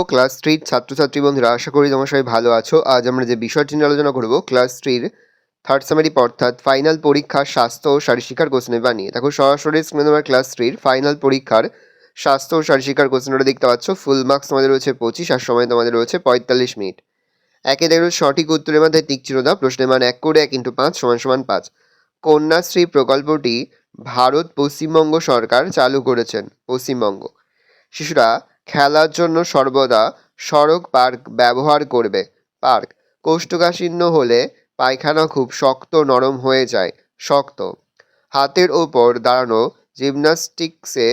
Class 3 ছাত্রছাত্রী বন্ধুরা, আশা করি তোমরা সবাই ভালো আছো। আজ আমরা যে বিষয়টি নিয়ে আলোচনা করব ক্লাস 3 থার্ড সামারি অর্থাৎ ফাইনাল পরীক্ষার স্বাস্থ্য ও শারীরশিক্ষার কোশ্চেন পেপার নিয়ে। দেখো সরাসরি স্ক্রিনে তোমার ক্লাস 3 ফাইনাল পরীক্ষার স্বাস্থ্য ও শারীরশিক্ষার কোশ্চেনটা দেখতে পাচ্ছ। ফুল মার্কস তোমাদের রয়েছে 25 আর সময় তোমাদের রয়েছে 45 মিনিট। একে দেখো সঠিক উত্তরের মধ্যে টিক চিহ্ন দাও। প্রশ্নের মান 1 করে 1 × 5 = 5। কন্যাশ্রী প্রকল্পটি ভারত পশ্চিমবঙ্গ সরকার চালু করেছেন। পশ্চিমবঙ্গ। শিশুরা খেলার জন্য সর্বদা সড়ক পার্ক ব্যবহার করবে। পার্ক। কোষ্ঠকাঠিন্য হলে পায়খানা খুব শক্ত নরম হয়ে যায়। শক্ত। হাতের ওপর দাঁড়ানো জিমন্যাস্টিক্সে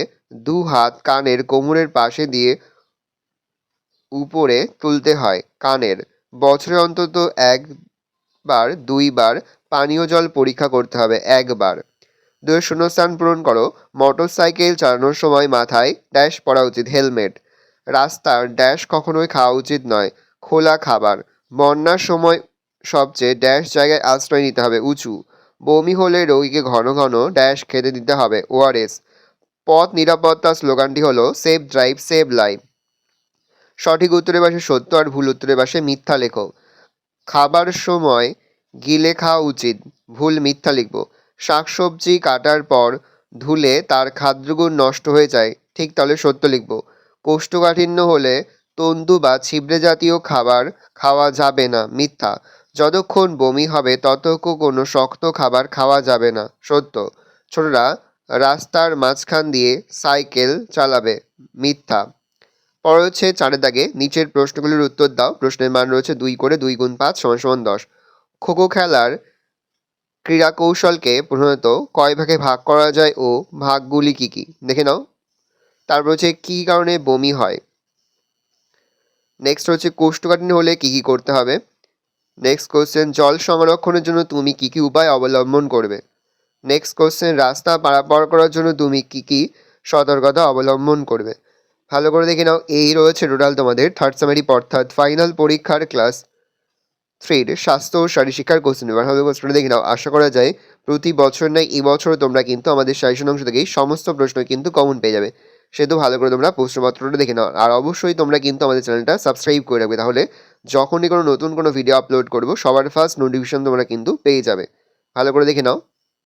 2 হাত কানের কোমরের পাশে দিয়ে উপরে তুলতে হয়। কানের। বছরে অন্তত 1 বার 2 বার পানীয় জল পরীক্ষা করতে হবে। 1 বার। শূন্যস্থান পূরণ করো। মোটরসাইকেল চালানোর সময় মাথায় ড্যাশ পরা উচিত। হেলমেট। রাস্তার ড্যাশ কখনোই খাওয়া উচিত নয়। খোলা খাবার। বন্যার সময় সবচেয়ে ড্যাশ জায়গায় আশ্রয় নিতে হবে। উঁচু। বমি হলে রোগীকে ঘন ঘন ড্যাশ খেতে দিতে হবে। ওআরএস। পথ নিরাপত্তা স্লোগানটি হলো সেভ ড্রাইভ সেভ লাইফ। সঠিক উত্তরের পাশে সত্য আর ভুল উত্তরের পাশে মিথ্যা লেখো। খাবার সময় গিলে খাওয়া উচিত। ভুল মিথ্যা লিখব। শাকসবজি কাটার পর ধুলে তার খাদ্যগুণ নষ্ট হয়ে যায়। ঠিক, তাহলে সত্য লিখব। কোষ্ঠকাঠিন্য হলে তন্তু বা ছিবড়ে জাতীয় খাবার খাওয়া যাবে না। মিথ্যা। যতক্ষণ বমি হবে ততক্ষণ কোনো শক্ত খাবার খাওয়া যাবে না। সত্য। ছোটরা রাস্তার মাঝখান দিয়ে সাইকেল চালাবে। মিথ্যা। পরে হচ্ছে 4 দাগে নিচের প্রশ্নগুলির উত্তর দাও। প্রশ্নের মান রয়েছে 2 করে 2 × 5 = 10। খো-খো খেলার ক্রীড়া কৌশলকে প্রধানত কয় ভাগে ভাগ করা যায় ও ভাগগুলি কি কি? দেখে নাও। তারপর হচ্ছে কী কারণে বমি হয়। নেক্সট হচ্ছে কোষ্ঠকাঠিন্য হলে কি কি করতে হবে। নেক্সট কোশ্চেন, জল সংরক্ষণের জন্য তুমি কি কি উপায় অবলম্বন করবে। নেক্সট কোশ্চেন, রাস্তা পারাপার করার জন্য তুমি কি কি সতর্কতা অবলম্বন করবে। ভালো করে দেখে নাও। এই রয়েছে টোটাল তোমাদের থার্ড সামারি অর্থাৎ ফাইনাল পরীক্ষার ক্লাস 3 স্বাস্থ্য ও শারীরশিক্ষার কোশ্চেন পেপার। ভালো কোশ্চেনটা দেখে নাও। আশা করা যায় প্রতি বছর নয় এবছরও তোমরা কিন্তু আমাদের সাজেশন অংশ থেকেই সমস্ত প্রশ্ন কিন্তু কমন পেয়ে যাবে। সেহেতু ভালো করে তোমরা প্রশ্নপত্রটা দেখে নাও। আর অবশ্যই তোমরা কিন্তু আমাদের চ্যানেলটা সাবস্ক্রাইব করে রাখবে, তাহলে যখনই কোনো নতুন কোনো ভিডিও আপলোড করবো সবার ফার্স্ট নোটিফিকেশন তোমরা কিন্তু পেয়ে যাবে। ভালো করে দেখে নাও।